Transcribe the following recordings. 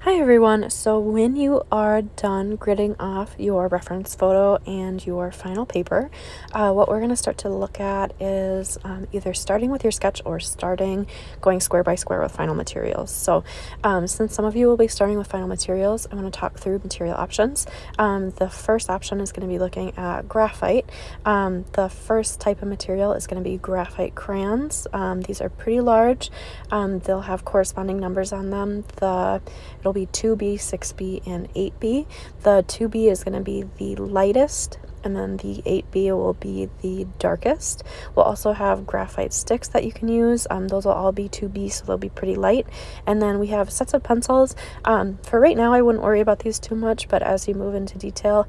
Hi everyone. So when you are done gridding off your reference photo and your final paper, what we're going to start to look at is either starting with your sketch or going square by square with final materials. So since some of you will be starting with final materials, I'm going to talk through material options. The first option is going to be looking at graphite. The first type of material is going to be graphite crayons. These are pretty large. They'll have corresponding numbers on them. It'll be 2B, 6B, and 8B. The 2B is going to be the lightest, and then the 8B will be the darkest. We'll also have graphite sticks that you can use. Those will all be 2B, so they'll be pretty light. And then we have sets of pencils. For right now, I wouldn't worry about these too much, but as you move into detail,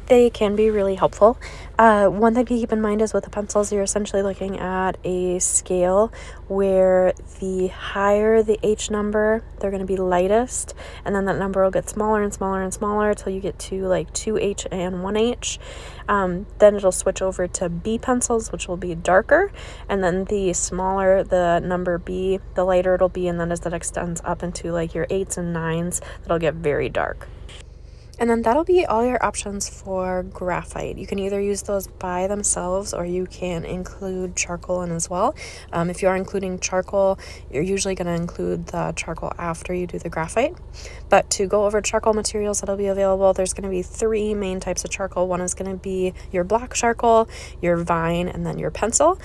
they can be really helpful. One thing to keep in mind is with the pencils, you're essentially looking at a scale where the higher the H number, they're going to be lightest, and then that number will get smaller and smaller and smaller until you get to like 2H and 1H. Then it'll switch over to B pencils, which will be darker, and then the smaller the number B, the lighter it'll be, and then as that extends up into like your 8s and 9s, it'll get very dark. And then that'll be all your options for graphite. You can either use those by themselves or you can include charcoal in as well. If you are including charcoal, you're usually going to include the charcoal after you do the graphite. But to go over charcoal materials that'll be available, there's going to be 3 main types of charcoal. One is going to be your black charcoal, your vine, and then your pencil.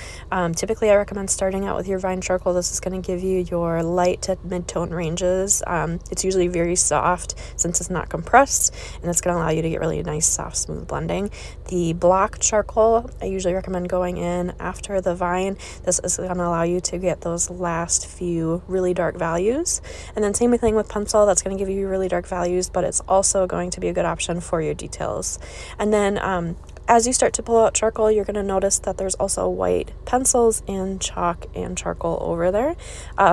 Typically, I recommend starting out with your vine charcoal. This is going to give you your light to mid-tone ranges. It's usually very soft since it's not compressed, and it's going to allow you to get really nice, soft, smooth blending. The black charcoal, I usually recommend going in after the vine. This is going to allow you to get those last few really dark values. And then same thing with pencil, that's going to give you really dark values, but it's also going to be a good option for your details. And then as you start to pull out charcoal, you're going to notice that there's also white pencils and chalk and charcoal over there.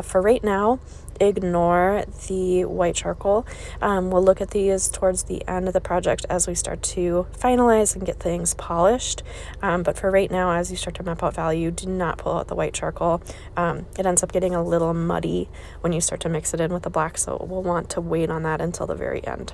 For right now, ignore the white charcoal. We'll look at these towards the end of the project as we start to finalize and get things polished. But for right now, as you start to map out value, do not pull out the white charcoal. It ends up getting a little muddy when you start to mix it in with the black, so we'll want to wait on that until the very end.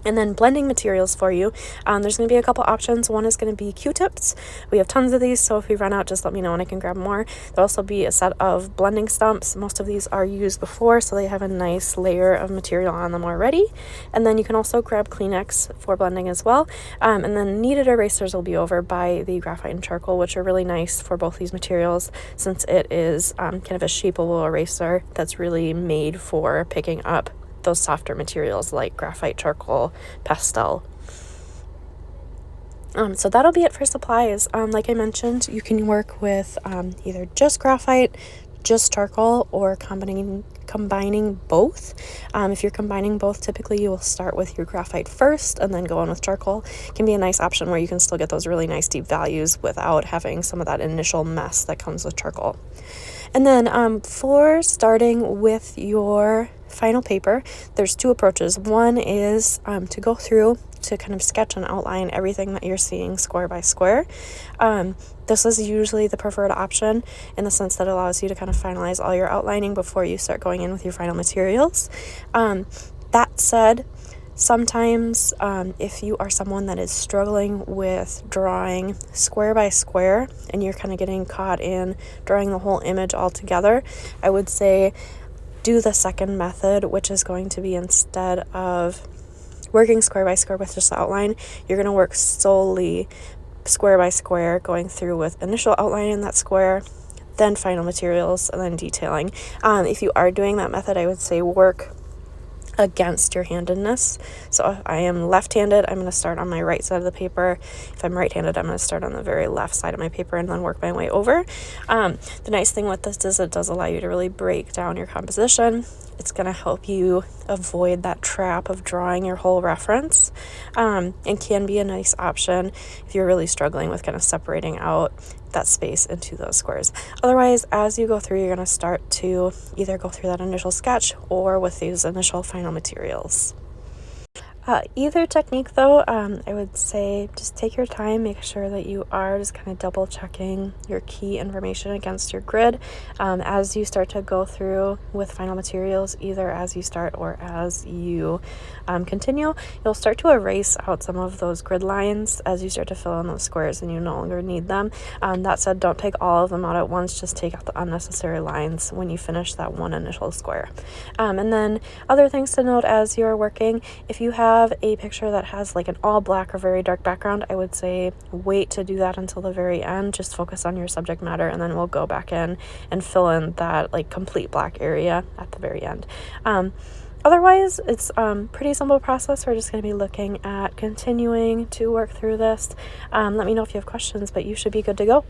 And then blending materials for you, there's going to be a couple options. One is going to be Q-tips. We have tons of these, so if we run out, just let me know and I can grab more. There'll also be a set of blending stumps. Most of these are used before, so they have a nice layer of material on them already. And then you can also grab Kleenex for blending as well. And then kneaded erasers will be over by the graphite and charcoal, which are really nice for both these materials since it is kind of a shapeable eraser that's really made for picking up those softer materials like graphite, charcoal, pastel. So that'll be it for supplies. Like I mentioned, you can work with either just graphite, just charcoal, or combining both. If you're combining both, typically you will start with your graphite first and then go on with charcoal. It can be a nice option where you can still get those really nice deep values without having some of that initial mess that comes with charcoal. And then for starting with your final paper, there's 2 approaches. One is to go through to kind of sketch and outline everything that you're seeing square by square. This is usually the preferred option in the sense that it allows you to kind of finalize all your outlining before you start going in with your final materials. That said, sometimes if you are someone that is struggling with drawing square by square and you're kind of getting caught in drawing the whole image all together, I would say do the second method, which is going to be instead of working square by square with just the outline, you're going to work solely square by square, going through with initial outline in that square, then final materials, and then detailing. If you are doing that method, I would say work against your handedness. So if I am left-handed, I'm going to start on my right side of the paper. If I'm right-handed, I'm going to start on the very left side of my paper and then work my way over. The nice thing with this is it does allow you to really break down your composition. It's going to help you avoid that trap of drawing your whole reference, and can be a nice option if you're really struggling with kind of separating out that space into those squares. Otherwise, as you go through, you're going to start to either go through that initial sketch or with these initial final materials. Either technique though, I would say just take your time, make sure that you are just kind of double checking your key information against your grid as you start to go through with final materials, either as you start or as you continue. You'll start to erase out some of those grid lines as you start to fill in those squares and you no longer need them. That said, don't take all of them out at once, just take out the unnecessary lines when you finish that one initial square. And then other things to note as you're working, if you have a picture that has like an all black or very dark background, I would say wait to do that until the very end. Just focus on your subject matter, and then we'll go back in and fill in that like complete black area at the very end. Otherwise, it's pretty simple process. We're just going to be looking at continuing to work through this. Let me know if you have questions, but you should be good to go.